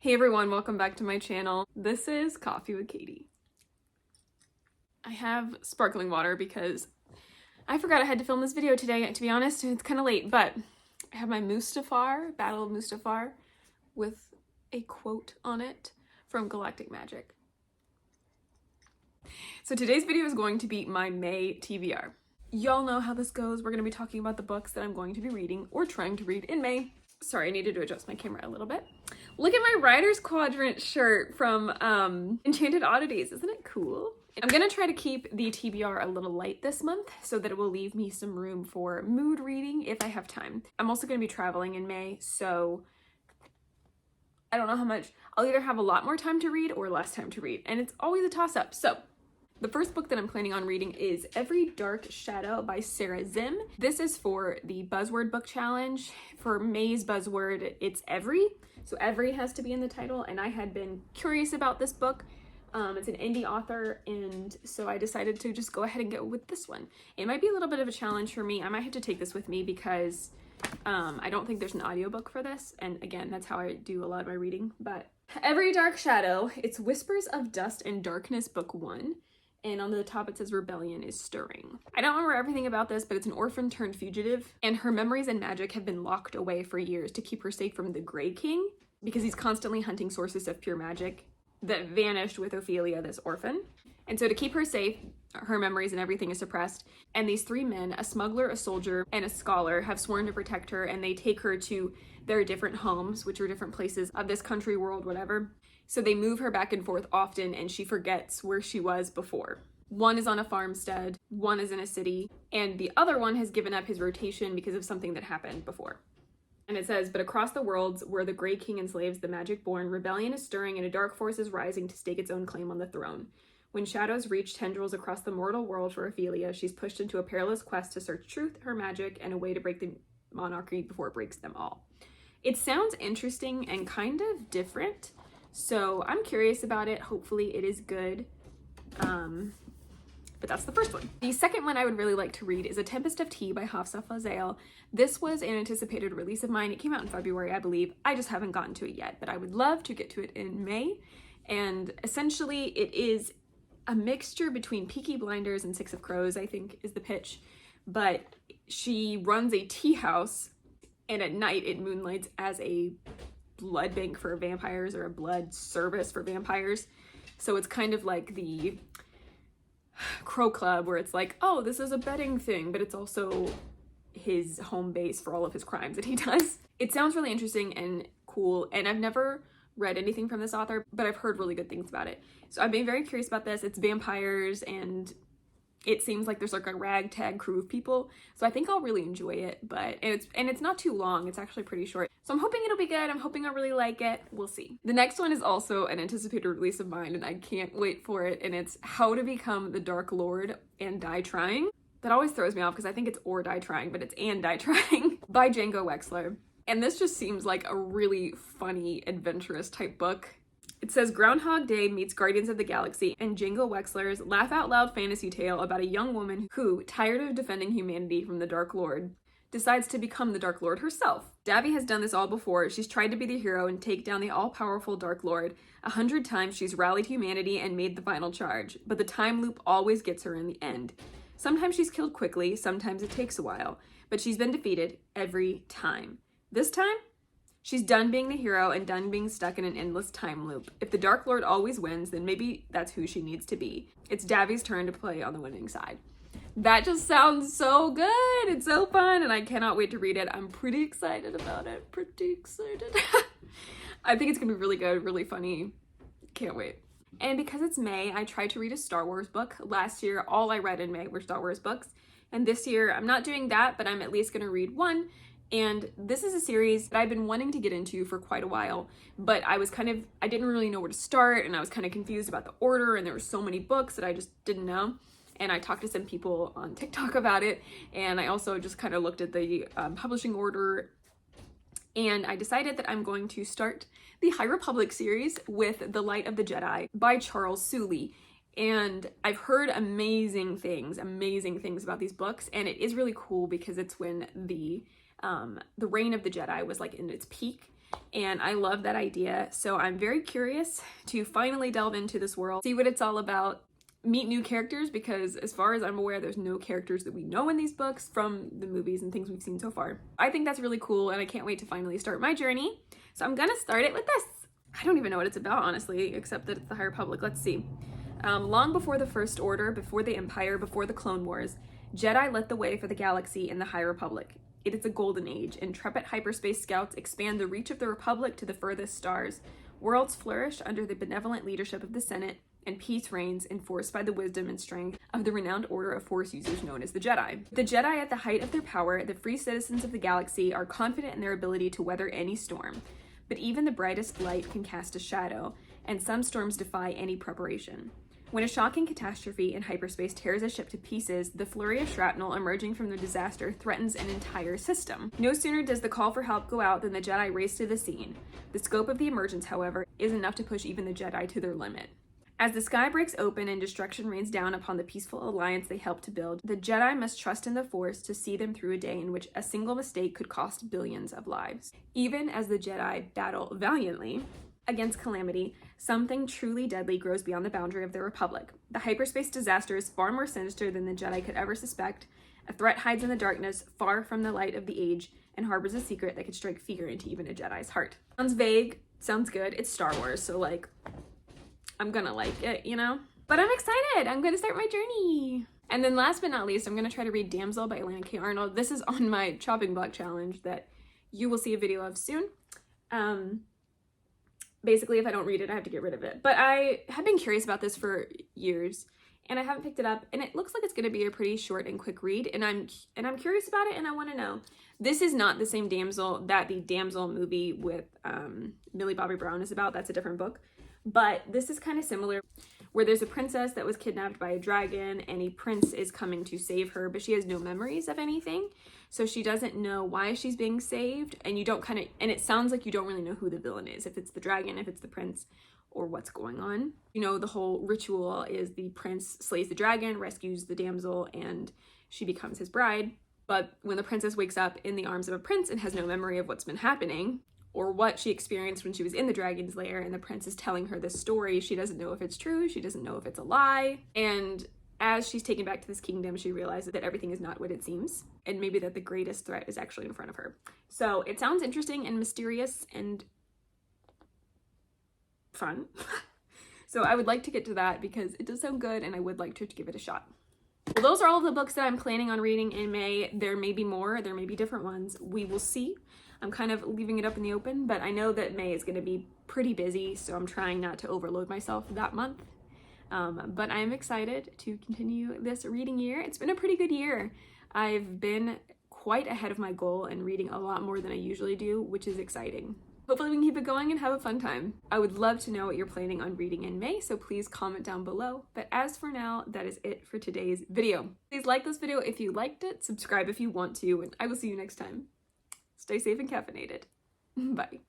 Hey everyone, welcome back to my channel. This is Coffee with Katie. I have sparkling water because I forgot I had to film this video today, to be honest, and it's kind of late, but I have my Mustafar, Battle of Mustafar, with a quote on it from Galactic Magic. So today's video is going to be my May TBR. Y'all know how this goes. We're going to be talking about the books that I'm going to be reading or trying to read in May. Sorry, I needed to adjust my camera a little bit. Look at my Writer's Quadrant shirt from Enchanted Oddities. Isn't it cool? I'm gonna try to keep the TBR a little light this month so that it will leave me some room for mood reading if I have time. I'm also gonna be traveling in May, so I don't know how much. I'll either have a lot more time to read or less time to read, and it's always a toss-up. So the first book that I'm planning on reading is Every Dark Shadow by Sarah Zim. This is for the Buzzword Book Challenge. For May's buzzword, it's every. So every has to be in the title, and I had been curious about this book. It's an indie author, and so I decided to just go ahead and go with this one. It might be a little bit of a challenge for me. I might have to take this with me because I don't think there's an audiobook for this, and again, that's how I do a lot of my reading. But Every Dark Shadow, it's Whispers of Dust and Darkness, Book 1. And on the top it says Rebellion is Stirring. I don't remember everything about this, but it's an orphan turned fugitive, and her memories and magic have been locked away for years to keep her safe from the Grey King, because he's constantly hunting sources of pure magic that vanished with Ophelia, this orphan. And so to keep her safe, her memories and everything is suppressed, and these three men, a smuggler, a soldier, and a scholar, have sworn to protect her, and they take her to their different homes, which are different places of this country, world, whatever. So they move her back and forth often, and she forgets where she was before. One is on a farmstead, one is in a city, and the other one has given up his rotation because of something that happened before. And it says, but across the worlds where the Grey King enslaves the magic-born, rebellion is stirring and a dark force is rising to stake its own claim on the throne. When shadows reach tendrils across the mortal world for Ophelia, she's pushed into a perilous quest to search truth, her magic, and a way to break the monarchy before it breaks them all. It sounds interesting and kind of different, so I'm curious about it. Hopefully it is good. But that's the first one. The second one I would really like to read is A Tempest of Tea by Hafsa Fazail. This was an anticipated release of mine. It came out in February, I believe. I just haven't gotten to it yet, but I would love to get to it in May. And essentially it is a mixture between Peaky Blinders and Six of Crows, I think is the pitch. But she runs a tea house, and at night it moonlights as a blood bank for vampires, or a blood service for vampires. So it's kind of like the Crow Club, where it's like, oh, this is a betting thing, but it's also his home base for all of his crimes that he does. It sounds really interesting and cool, and I've never read anything from this author, but I've heard really good things about it. So I've been very curious about this. It's vampires, and it seems like there's like a ragtag crew of people, so I think I'll really enjoy it. But it's not too long. It's actually pretty short, so I'm hoping it'll be good. I'm hoping I'll really like it. We'll see. The next one is also an anticipated release of mine, and I can't wait for it, and it's How to Become the Dark Lord and Die Trying. That always throws me off because I think it's or die trying, but it's and die trying by Django Wexler. And this just seems like a really funny, adventurous type book. It says Groundhog Day meets Guardians of the Galaxy and Django Wexler's laugh-out-loud fantasy tale about a young woman who, tired of defending humanity from the Dark Lord, decides to become the Dark Lord herself. Davy has done this all before. She's tried to be the hero and take down the all-powerful Dark Lord. 100 times she's rallied humanity and made the final charge, but the time loop always gets her in the end. Sometimes she's killed quickly, sometimes it takes a while, but she's been defeated every time. This time, she's done being the hero and done being stuck in an endless time loop. If the Dark Lord always wins, then maybe that's who she needs to be. It's Davy's turn to play on the winning side. That just sounds so good. It's so fun, and I cannot wait to read it. I'm pretty excited about it. Pretty excited. I think it's gonna be really good, really funny. Can't wait. And because it's May, I tried to read a Star Wars book. Last year, all I read in May were Star Wars books. And this year, I'm not doing that, but I'm at least gonna read one. And this is a series that I've been wanting to get into for quite a while, but I didn't really know where to start, and I was kind of confused about the order, and there were so many books that I just didn't know. And I talked to some people on TikTok about it, and I also just kind of looked at the publishing order, and I decided that I'm going to start the High Republic series with The Light of the Jedi by Charles Soule. And I've heard amazing things about these books, and it is really cool because it's when the reign of the Jedi was like in its peak, and I love that idea. So I'm very curious to finally delve into this world, see what it's all about, meet new characters, because as far as I'm aware, there's no characters that we know in these books from the movies and things we've seen so far. I think that's really cool, and I can't wait to finally start my journey. So I'm gonna start it with this. I don't even know what it's about, honestly, except that it's the High Republic. Let's see. Long before the First Order, before the Empire, before the Clone Wars, Jedi lit the way for the galaxy in the High Republic. It is a golden age. Intrepid hyperspace scouts expand the reach of the Republic to the furthest stars. Worlds flourish under the benevolent leadership of the Senate, and peace reigns, enforced by the wisdom and strength of the renowned order of Force users known as the Jedi. The Jedi at the height of their power, the free citizens of the galaxy, are confident in their ability to weather any storm. But even the brightest light can cast a shadow, and some storms defy any preparation. When a shocking catastrophe in hyperspace tears a ship to pieces, the flurry of shrapnel emerging from the disaster threatens an entire system. No sooner does the call for help go out than the Jedi race to the scene. The scope of the emergence, however, is enough to push even the Jedi to their limit. As the sky breaks open and destruction rains down upon the peaceful alliance they helped to build, the Jedi must trust in the Force to see them through a day in which a single mistake could cost billions of lives. Even as the Jedi battle valiantly against calamity, something truly deadly grows beyond the boundary of the Republic. The hyperspace disaster is far more sinister than the Jedi could ever suspect. A threat hides in the darkness, far from the light of the age, and harbors a secret that could strike fear into even a Jedi's heart. Sounds vague, sounds good. It's Star Wars, so like, I'm gonna like it, you know? But I'm excited! I'm gonna start my journey! And then last but not least, I'm gonna try to read Damsel by Elena K. Arnold. This is on my chopping block challenge that you will see a video of soon. Basically, if I don't read it, I have to get rid of it. But I have been curious about this for years, and I haven't picked it up, and it looks like it's gonna be a pretty short and quick read, and I'm curious about it, and I wanna know. This is not the same Damsel that the Damsel movie with Millie Bobby Brown is about. That's a different book. But this is kind of similar, where there's a princess that was kidnapped by a dragon, and a prince is coming to save her, but she has no memories of anything. So she doesn't know why she's being saved, and you don't and it sounds like you don't really know who the villain is, if it's the dragon, if it's the prince, or what's going on. You know, the whole ritual is the prince slays the dragon, rescues the damsel, and she becomes his bride. But when the princess wakes up in the arms of a prince and has no memory of what's been happening, or what she experienced when she was in the dragon's lair, and the prince is telling her this story, she doesn't know if it's true, she doesn't know if it's a lie, and as she's taken back to this kingdom, she realizes that everything is not what it seems, and maybe that the greatest threat is actually in front of her. So it sounds interesting and mysterious and fun. So I would like to get to that because it does sound good, and I would like to give it a shot. Well, those are all of the books that I'm planning on reading in May. There may be more, there may be different ones. We will see. I'm kind of leaving it up in the open, but I know that May is going to be pretty busy, so I'm trying not to overload myself that month. But I am excited to continue this reading year. It's been a pretty good year. I've been quite ahead of my goal and reading a lot more than I usually do, which is exciting. Hopefully we can keep it going and have a fun time. I would love to know what you're planning on reading in May, so please comment down below. But as for now, that is it for today's video. Please like this video if you liked it, subscribe if you want to, and I will see you next time. Stay safe and caffeinated. Bye.